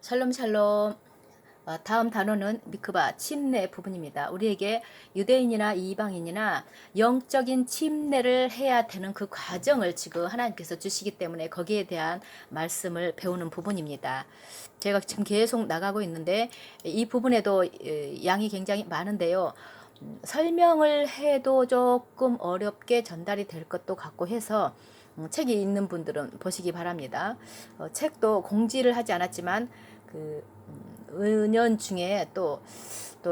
샬롬 샬롬. 다음 단어는 미크바, 침례 부분입니다. 우리에게 유대인이나 이방인이나 영적인 침례를 해야 되는 그 과정을 지금 하나님께서 주시기 때문에 거기에 대한 말씀을 배우는 부분입니다. 제가 지금 계속 나가고 있는데 이 부분에도 양이 굉장히 많은데요. 설명을 해도 조금 어렵게 전달이 될 것도 같고 해서 책이 있는 분들은 보시기 바랍니다. 책도 공지를 하지 않았지만 그 은연중에 또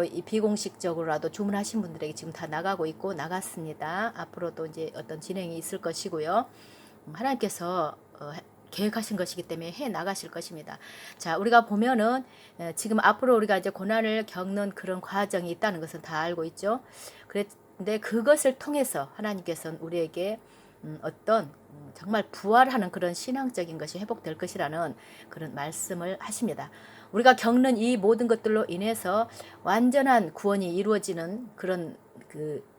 이 비공식적으로라도 주문하신 분들에게 지금 다 나가고 있고 나갔습니다. 앞으로도 이제 어떤 진행이 있을 것이고요. 하나님께서 계획하신 것이기 때문에 해 나가실 것입니다. 자, 우리가 보면은 지금 앞으로 우리가 이제 고난을 겪는 그런 과정이 있다는 것은 다 알고 있죠. 그런데 그것을 통해서 하나님께서는 우리에게 어떤 정말 부활하는 그런 신앙적인 것이 회복될 것이라는 그런 말씀을 하십니다. 우리가 겪는 이 모든 것들로 인해서 완전한 구원이 이루어지는 그런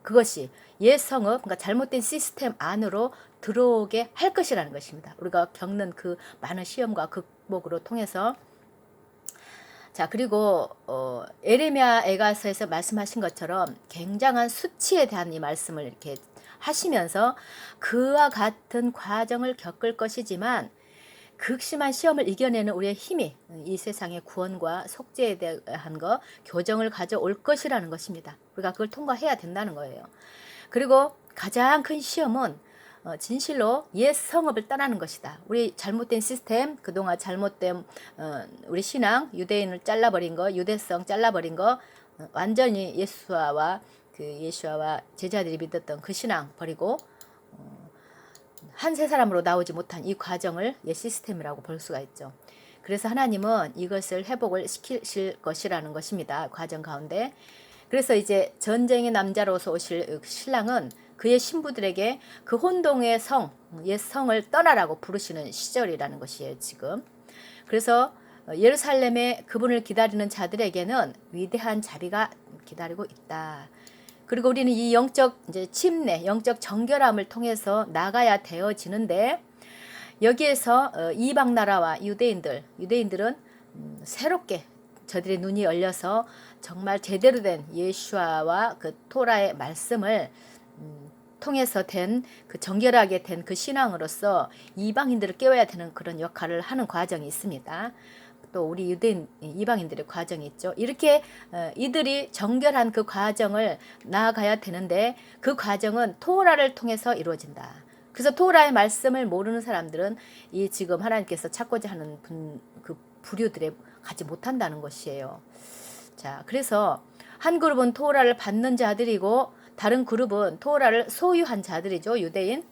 그것이 옛 성읍, 그러니까 잘못된 시스템 안으로 들어오게 할 것이라는 것입니다. 우리가 겪는 그 많은 시험과 극복으로 통해서. 자, 그리고 에레미야 에가서에서 말씀하신 것처럼 굉장한 수치에 대한 이 말씀을 이렇게 하시면서 그와 같은 과정을 겪을 것이지만 극심한 시험을 이겨내는 우리의 힘이 이 세상의 구원과 속죄에 대한 거 교정을 가져올 것이라는 것입니다. 우리가 그걸 통과해야 된다는 거예요. 그리고 가장 큰 시험은 진실로 옛 성읍을 떠나는 것이다. 우리 잘못된 시스템, 그동안 잘못된 우리 신앙, 유대인을 잘라버린 거, 유대성 잘라버린 거, 완전히 예수와 제자들이 믿었던 그 신앙 버리고 한 세 사람으로 나오지 못한 이 과정을 옛 시스템이라고 볼 수가 있죠. 그래서 하나님은 이것을 회복을 시키실 것이라는 것입니다. 과정 가운데. 그래서 이제 전쟁의 남자로서 오실 신랑은 그의 신부들에게 그 혼동의 성, 옛 성을 떠나라고 부르시는 시절이라는 것이에요, 지금. 그래서 예루살렘에 그분을 기다리는 자들에게는 위대한 자비가 기다리고 있다. 그리고 우리는 이 영적 이제 침례, 영적 정결함을 통해서 나가야 되어지는데 여기에서 이방 나라와 유대인들은 새롭게 저들의 눈이 열려서 정말 제대로 된 예수아와 그 토라의 말씀을 통해서 된 그 정결하게 된 그 신앙으로서 이방인들을 깨워야 되는 그런 역할을 하는 과정이 있습니다. 또 우리 유대인 이방인들의 과정이 있죠. 이렇게 이들이 정결한 그 과정을 나아가야 되는데 그 과정은 토라를 통해서 이루어진다. 그래서 토라의 말씀을 모르는 사람들은 이 지금 하나님께서 찾고자 하는 그 부류들에 가지 못한다는 것이에요. 자, 그래서 한 그룹은 토라를 받는 자들이고 다른 그룹은 토라를 소유한 자들이죠. 유대인.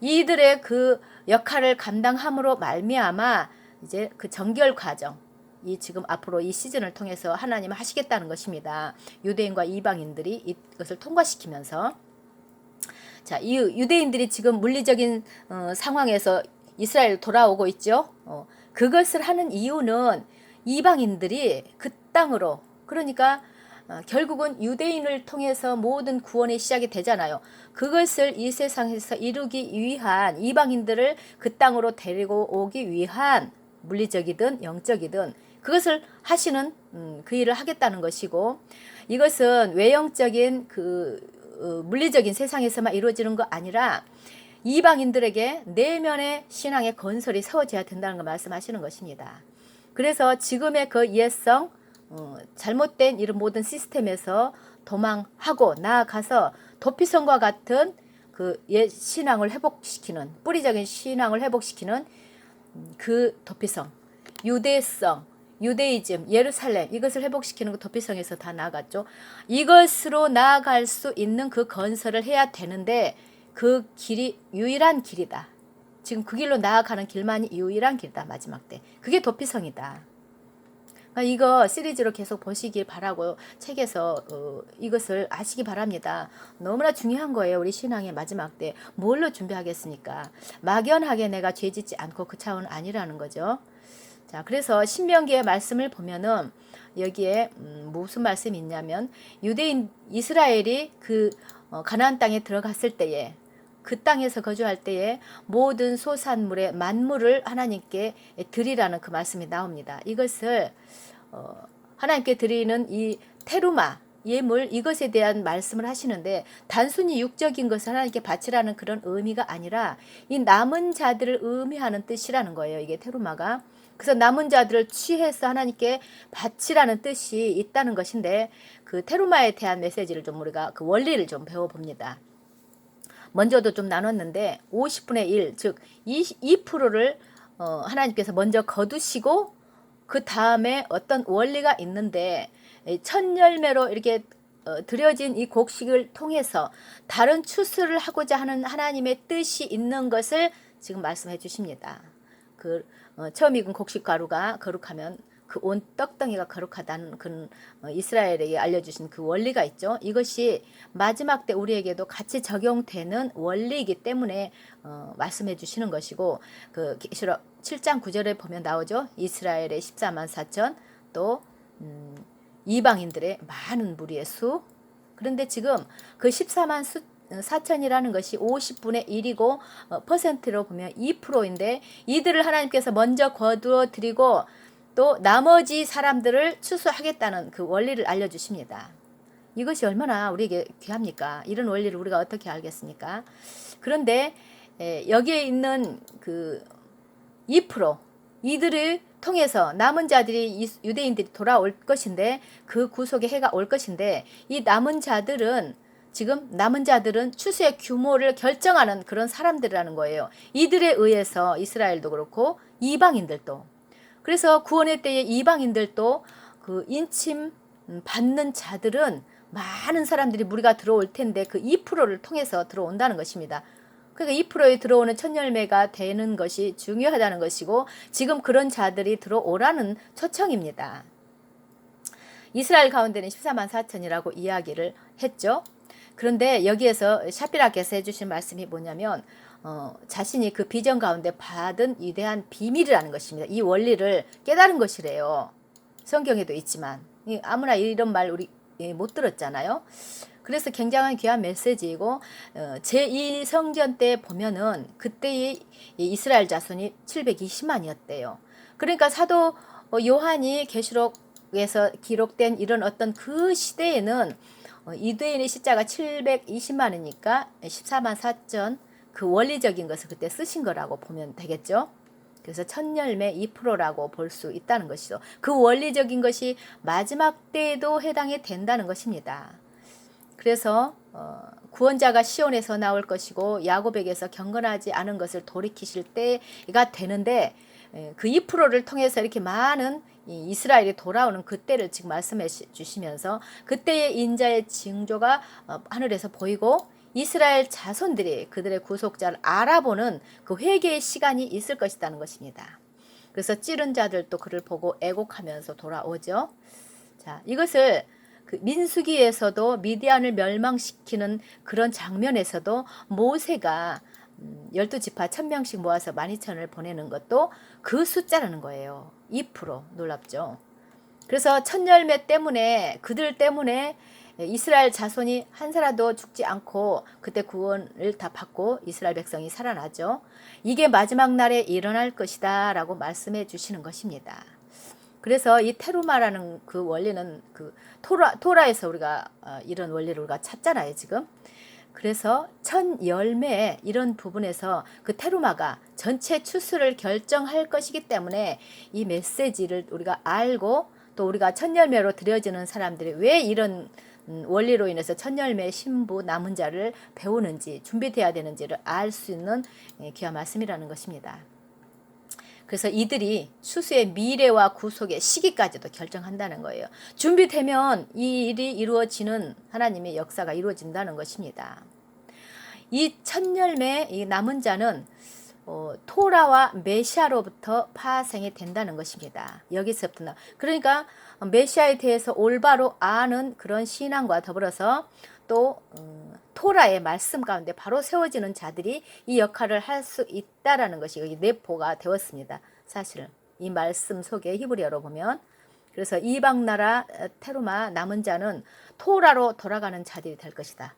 이들의 그 역할을 감당함으로 말미암아 이제 그 정결 과정, 이 지금 앞으로 이 시즌을 통해서 하나님은 하시겠다는 것입니다. 유대인과 이방인들이 이것을 통과시키면서. 자, 이 유대인들이 지금 물리적인 상황에서 이스라엘 돌아오고 있죠. 그것을 하는 이유는 이방인들이 그 땅으로, 그러니까 결국은 유대인을 통해서 모든 구원의 시작이 되잖아요. 그것을 이 세상에서 이루기 위한, 이방인들을 그 땅으로 데리고 오기 위한, 물리적이든 영적이든 그것을 하시는 그 일을 하겠다는 것이고, 이것은 외형적인 물리적인 세상에서만 이루어지는 거 아니라 이방인들에게 내면의 신앙의 건설이 세워져야 된다는 걸 말씀하시는 것입니다. 그래서 지금의 그 옛성, 잘못된 이런 모든 시스템에서 도망하고 나아가서 도피성과 같은 그 옛 신앙을 회복시키는, 뿌리적인 신앙을 회복시키는 그 도피성, 유대성, 유대이즘, 예루살렘, 이것을 회복시키는 그 도피성에서 다 나아갔죠. 이것으로 나아갈 수 있는 그 건설을 해야 되는데 그 길이 유일한 길이다. 지금 그 길로 나아가는 길만이 유일한 길이다. 마지막 때. 그게 도피성이다. 이거 시리즈로 계속 보시길 바라고 책에서 이것을 아시기 바랍니다. 너무나 중요한 거예요. 우리 신앙의 마지막 때 뭘로 준비하겠습니까? 막연하게 내가 죄짓지 않고 그 차원은 아니라는 거죠. 자, 그래서 신명기의 말씀을 보면은 여기에 무슨 말씀이 있냐면 유대인 이스라엘이 그 가나안 땅에 들어갔을 때에 그 땅에서 거주할 때에 모든 소산물의 만물을 하나님께 드리라는 그 말씀이 나옵니다. 이것을 하나님께 드리는 이 테루마 예물 이것에 대한 말씀을 하시는데 단순히 육적인 것을 하나님께 바치라는 그런 의미가 아니라 이 남은 자들을 의미하는 뜻이라는 거예요. 이게 테루마가. 그래서 남은 자들을 취해서 하나님께 바치라는 뜻이 있다는 것인데 그 테루마에 대한 메시지를 좀 우리가 그 원리를 좀 배워봅니다. 먼저도 좀 나눴는데 50분의 1, 즉 2%를 하나님께서 먼저 거두시고 그 다음에 어떤 원리가 있는데 첫 열매로 이렇게 드려진 이 곡식을 통해서 다른 추수를 하고자 하는 하나님의 뜻이 있는 것을 지금 말씀해 주십니다. 처음 익은 곡식 가루가 거룩하면 그 온 떡덩이가 거룩하다는 그 이스라엘에게 알려주신 그 원리가 있죠. 이것이 마지막 때 우리에게도 같이 적용되는 원리이기 때문에 말씀해 주시는 것이고 그 계시록 7장 9절에 보면 나오죠. 이스라엘의 14만 4천 또 이방인들의 많은 무리의 수. 그런데 지금 그 14만 4천이라는 것이 50분의 1이고 퍼센트로 보면 2%인데 이들을 하나님께서 먼저 거두어 드리고 또 나머지 사람들을 추수하겠다는 그 원리를 알려주십니다. 이것이 얼마나 우리에게 귀합니까? 이런 원리를 우리가 어떻게 알겠습니까? 그런데 여기에 있는 그 2% 이들을 통해서 남은 자들이 유대인들이 돌아올 것인데 그 구속의 해가 올 것인데 이 남은 자들은 지금 남은 자들은 추수의 규모를 결정하는 그런 사람들이라는 거예요. 이들에 의해서 이스라엘도 그렇고 이방인들도. 그래서 구원의 때에 이방인들도 그 인침 받는 자들은 많은 사람들이 무리가 들어올 텐데 그 2%를 통해서 들어온다는 것입니다. 그러니까 2%에 들어오는 첫 열매가 되는 것이 중요하다는 것이고 지금 그런 자들이 들어오라는 초청입니다. 이스라엘 가운데는 14만 4천이라고 이야기를 했죠. 그런데 여기에서 샤피라께서 해주신 말씀이 뭐냐면 자신이 그 비전 가운데 받은 위대한 비밀이라는 것입니다. 이 원리를 깨달은 것이래요. 성경에도 있지만 아무나 이런 말 우리 못 들었잖아요. 그래서 굉장히 귀한 메시지이고 제2성전 때 보면은 그때의 이스라엘 자손이 720만이었대요. 그러니까 사도 요한이 계시록에서 기록된 이런 어떤 그 시대에는 유대인의 숫자가 720만이니까 14만 4천 그 원리적인 것을 그때 쓰신 거라고 보면 되겠죠. 그래서 첫 열매 2%라고 볼 수 있다는 것이죠. 그 원리적인 것이 마지막 때에도 해당이 된다는 것입니다. 그래서 구원자가 시온에서 나올 것이고 야곱에게서 경건하지 않은 것을 돌이키실 때가 되는데 그 2%를 통해서 이렇게 많은 이스라엘이 돌아오는 그때를 지금 말씀해 주시면서 그때의 인자의 징조가 하늘에서 보이고 이스라엘 자손들이 그들의 구속자를 알아보는 그 회개의 시간이 있을 것이라는 것입니다. 그래서 찌른 자들도 그를 보고 애곡하면서 돌아오죠. 자, 이것을 그 민수기에서도 미디안을 멸망시키는 그런 장면에서도 모세가 12지파 1000명씩 모아서 12,000을 보내는 것도 그 숫자라는 거예요. 2% 놀랍죠. 그래서 첫 열매 때문에 그들 때문에 이스라엘 자손이 한 사람도 죽지 않고 그때 구원을 다 받고 이스라엘 백성이 살아나죠. 이게 마지막 날에 일어날 것이다 라고 말씀해 주시는 것입니다. 그래서 이 테루마라는 그 원리는 그 토라에서 우리가 이런 원리를 우리가 찾잖아요 지금. 그래서 첫 열매 이런 부분에서 그 테루마가 전체 추수를 결정할 것이기 때문에 이 메시지를 우리가 알고 또 우리가 첫 열매로 드려지는 사람들이 왜 이런 원리로 인해서 첫 열매 신부 남은 자를 배우는지 준비돼야 되는지를 알 수 있는 귀한 말씀이라는 것입니다. 그래서 이들이 추수의 미래와 구속의 시기까지도 결정한다는 거예요. 준비되면 이 일이 이루어지는 하나님의 역사가 이루어진다는 것입니다. 이 첫 열매 이 남은 자는 토라와 메시아로부터 파생이 된다는 것입니다. 여기서부터 그러니까 메시아에 대해서 올바로 아는 그런 신앙과 더불어서 또 토라의 말씀 가운데 바로 세워지는 자들이 이 역할을 할 수 있다라는 것이 여기 내포가 되었습니다. 사실 이 말씀 속에 히브리어로 보면 그래서 이방 나라 테루마 남은 자는 토라로 돌아가는 자들이 될 것이다.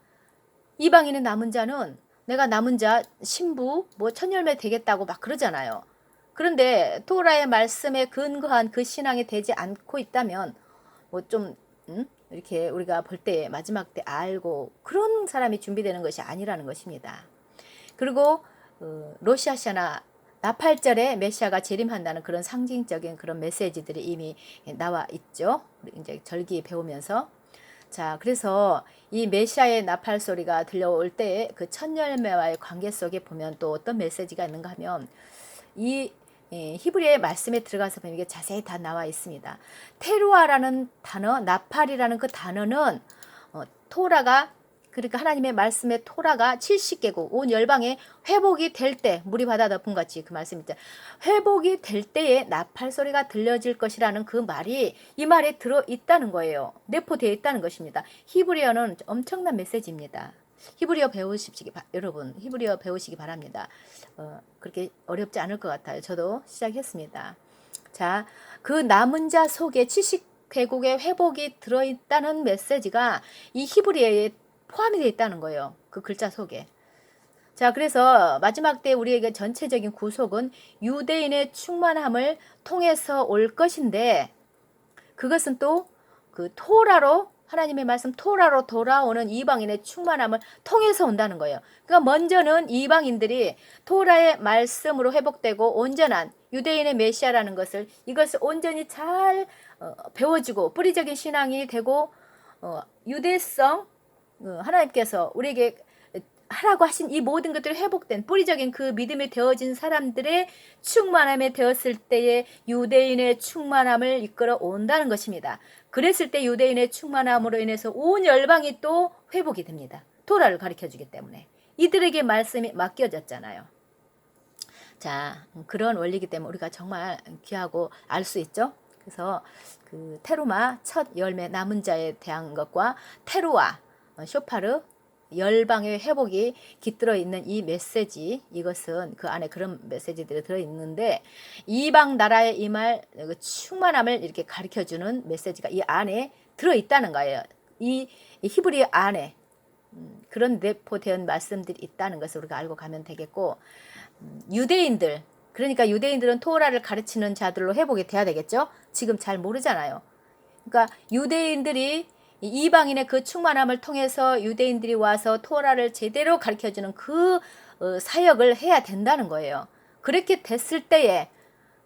이방인의 남은 자는 내가 남은 자 신부 뭐 천열매 되겠다고 막 그러잖아요. 그런데 토라의 말씀에 근거한 그 신앙이 되지 않고 있다면 뭐 좀 이렇게 우리가 볼 때 마지막 때 알고 그런 사람이 준비되는 것이 아니라는 것입니다. 그리고 로시아샤나 나팔절에 메시아가 재림한다는 그런 상징적인 그런 메시지들이 이미 나와 있죠. 이제 절기 배우면서. 자, 그래서 이 메시아의 나팔 소리가 들려올 때 그 첫 열매와의 관계 속에 보면 또 어떤 메시지가 있는가 하면 이 히브리의 말씀에 들어가서 보면 이게 자세히 다 나와 있습니다. 테루아라는 단어, 나팔이라는 그 단어는 토라가 그러니까 하나님의 말씀의 토라가 70개국 온 열방에 회복이 될 때 물이 바다 덮은 같이 그 말씀 있죠. 회복이 될 때에 나팔 소리가 들려질 것이라는 그 말이 이 말에 들어 있다는 거예요. 내포되어 있다는 것입니다. 히브리어는 엄청난 메시지입니다. 히브리어 배우시기 여러분 히브리어 배우시기 바랍니다. 그렇게 어렵지 않을 것 같아요. 저도 시작했습니다. 자, 그 남은 자 속에 70개국의 회복이 들어있다는 메시지가 이 히브리어에 포함이 되어 있다는 거예요. 그 글자 속에. 자, 그래서 마지막 때 우리에게 전체적인 구속은 유대인의 충만함을 통해서 올 것인데 그것은 또 그 토라로 하나님의 말씀 토라로 돌아오는 이방인의 충만함을 통해서 온다는 거예요. 그러니까 먼저는 이방인들이 토라의 말씀으로 회복되고 온전한 유대인의 메시아라는 것을 이것을 온전히 잘 배워지고 뿌리적인 신앙이 되고 유대성 하나님께서 우리에게 하라고 하신 이 모든 것들이 회복된 뿌리적인 그 믿음이 되어진 사람들의 충만함에 되었을 때에 유대인의 충만함을 이끌어 온다는 것입니다. 그랬을 때 유대인의 충만함으로 인해서 온 열방이 또 회복이 됩니다. 토라를 가르쳐주기 때문에 이들에게 말씀이 맡겨졌잖아요. 자, 그런 원리이기 때문에 우리가 정말 귀하고 알 수 있죠. 그래서 그 테루마 첫 열매 남은 자에 대한 것과 테루아 쇼파르 열방의 회복이 깃들어 있는 이 메시지 이것은 그 안에 그런 메시지들이 들어 있는데 이방 나라에 임할 충만함을 이렇게 가르쳐 주는 메시지가 이 안에 들어 있다는 거예요. 이 히브리 안에 그런 내포된 말씀들이 있다는 것을 우리가 알고 가면 되겠고 유대인들 그러니까 유대인들은 토라를 가르치는 자들로 회복이 돼야 되겠죠. 지금 잘 모르잖아요. 그러니까 유대인들이 이방인의 그 충만함을 통해서 유대인들이 와서 토라를 제대로 가르쳐주는 그 사역을 해야 된다는 거예요. 그렇게 됐을 때에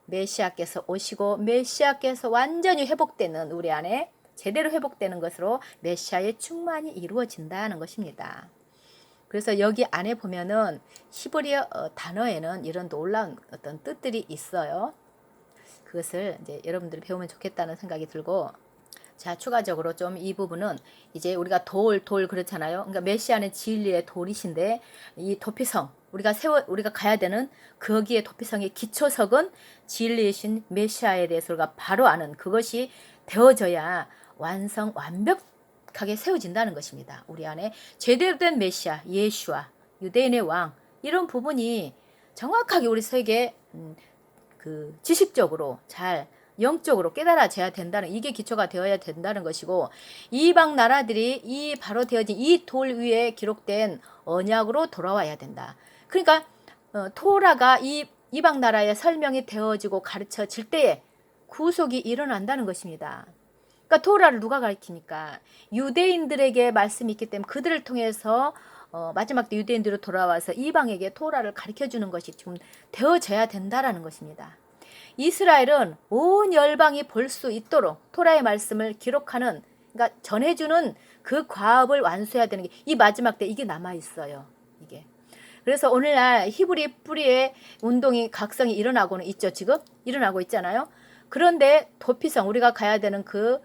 메시아께서 오시고 메시아께서 완전히 회복되는 우리 안에 제대로 회복되는 것으로 메시아의 충만이 이루어진다는 것입니다. 그래서 여기 안에 보면은 히브리어 단어에는 이런 놀라운 어떤 뜻들이 있어요. 그것을 이제 여러분들이 배우면 좋겠다는 생각이 들고 자, 추가적으로 좀 이 부분은 이제 우리가 돌 그렇잖아요. 그러니까 메시아는 진리의 돌이신데 이 도피성 우리가 가야 되는 거기에 도피성의 기초석은 진리이신 메시아에 대해서 우리가 바로 아는 그것이 되어져야 완벽하게 세워진다는 것입니다. 우리 안에 제대로 된 메시아, 예수와 유대인의 왕 이런 부분이 정확하게 우리 세계에 그 지식적으로 잘 영적으로 깨달아져야 된다는 이게 기초가 되어야 된다는 것이고 이방 나라들이 이 바로 되어진 이 돌 위에 기록된 언약으로 돌아와야 된다. 그러니까 토라가 이 이방 나라에 설명이 되어지고 가르쳐질 때에 구속이 일어난다는 것입니다. 그러니까 토라를 누가 가르치니까 유대인들에게 말씀이 있기 때문에 그들을 통해서 마지막 때 유대인들로 돌아와서 이방에게 토라를 가르쳐주는 것이 지금 되어져야 된다라는 것입니다. 이스라엘은 온 열방이 볼 수 있도록 토라의 말씀을 기록하는 그러니까 전해주는 그 과업을 완수해야 되는 게 이 마지막 때 이게 남아 있어요. 이게 그래서 오늘날 히브리 뿌리의 운동이 각성이 일어나고는 있죠. 지금 일어나고 있잖아요. 그런데 도피성 우리가 가야 되는 그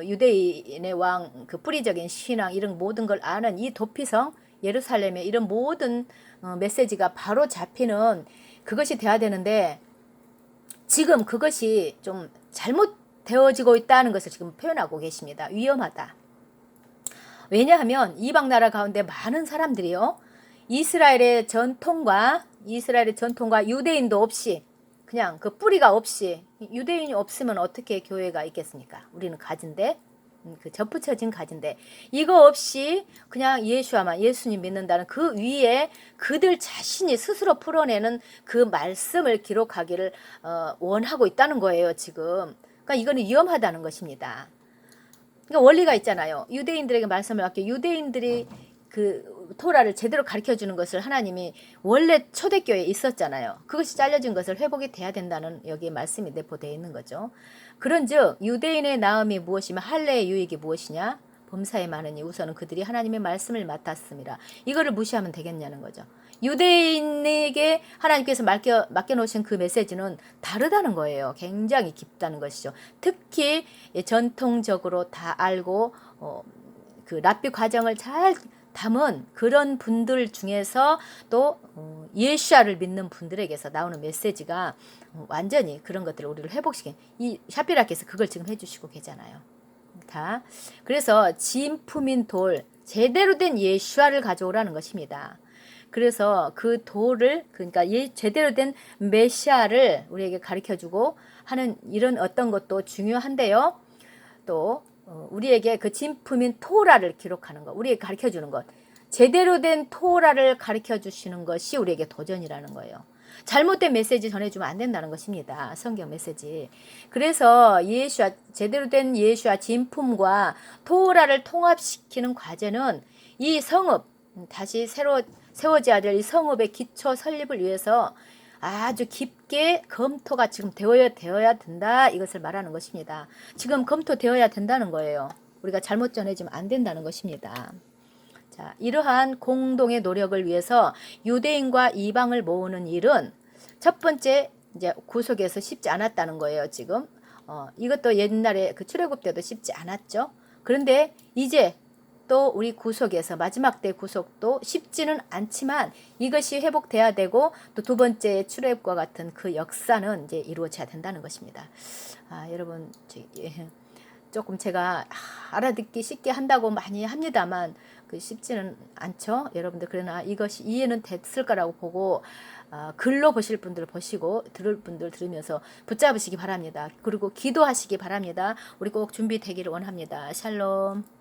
유대인의 왕 그 뿌리적인 신앙 이런 모든 걸 아는 이 도피성 예루살렘의 이런 모든 메시지가 바로 잡히는 그것이 돼야 되는데 지금 그것이 좀 잘못되어지고 있다는 것을 지금 표현하고 계십니다. 위험하다. 왜냐하면 이방 나라 가운데 많은 사람들이요. 이스라엘의 전통과 유대인도 없이 그냥 그 뿌리가 없이 유대인이 없으면 어떻게 교회가 있겠습니까? 우리는 가진데 그 접붙여진 가지인데 이거 없이 그냥 예수와만 예수님 믿는다는 그 위에 그들 자신이 스스로 풀어내는 그 말씀을 기록하기를 원하고 있다는 거예요 지금. 그러니까 이거는 위험하다는 것입니다. 그러니까 원리가 있잖아요. 유대인들에게 말씀을 맡겨 유대인들이 그 토라를 제대로 가르쳐 주는 것을 하나님이 원래 초대교회에 있었잖아요. 그것이 잘려진 것을 회복이 돼야 된다는 여기 말씀이 내포되어 있는 거죠. 그런즉 유대인의 나음이 무엇이며 할례의 유익이 무엇이냐? 범사에 많으니 우선은 그들이 하나님의 말씀을 맡았습니다. 이거를 무시하면 되겠냐는 거죠. 유대인에게 하나님께서 맡겨놓으신 그 메시지는 다르다는 거예요. 굉장히 깊다는 것이죠. 특히 전통적으로 다 알고 그 랍비 과정을 잘 담은 그런 분들 중에서 또 예수아를 믿는 분들에게서 나오는 메시지가 완전히 그런 것들을 우리를 회복시킨 이 샤피라께서 그걸 지금 해주시고 계잖아요. 다 그래서 진품인 돌 제대로 된 예수아를 가져오라는 것입니다. 그래서 그 돌을 그러니까 제대로 된 메시아를 우리에게 가르쳐주고 하는 이런 어떤 것도 중요한데요. 또 우리에게 그 진품인 토라를 기록하는 것, 우리에게 가르쳐주는 것, 제대로 된 토라를 가르쳐주시는 것이 우리에게 도전이라는 거예요. 잘못된 메시지 전해주면 안 된다는 것입니다. 성경 메시지. 그래서 예수와 제대로 된 예수와 진품과 토라를 통합시키는 과제는 이 성읍 다시 새로 세워져야 될 이 성읍의 기초 설립을 위해서 아주 깊게 검토가 지금 되어야 된다 이것을 말하는 것입니다. 지금 검토되어야 된다는 거예요. 우리가 잘못 전해지면 안 된다는 것입니다. 자, 이러한 공동의 노력을 위해서 유대인과 이방을 모으는 일은 첫 번째 이제 구속에서 쉽지 않았다는 거예요. 지금 이것도 옛날에 그 출애굽 때도 쉽지 않았죠. 그런데 이제 또 우리 구속에서 마지막 때 구속도 쉽지는 않지만 이것이 회복돼야 되고 또 두 번째 출애굽과 같은 그 역사는 이제 이루어져야 된다는 것입니다. 여러분 조금 제가 알아듣기 쉽게 한다고 많이 합니다만 그 쉽지는 않죠. 여러분들 그러나 이것이 이해는 됐을 거라고 보고 글로 보실 분들 보시고 들을 분들 들으면서 붙잡으시기 바랍니다. 그리고 기도하시기 바랍니다. 우리 꼭 준비되기를 원합니다. 샬롬.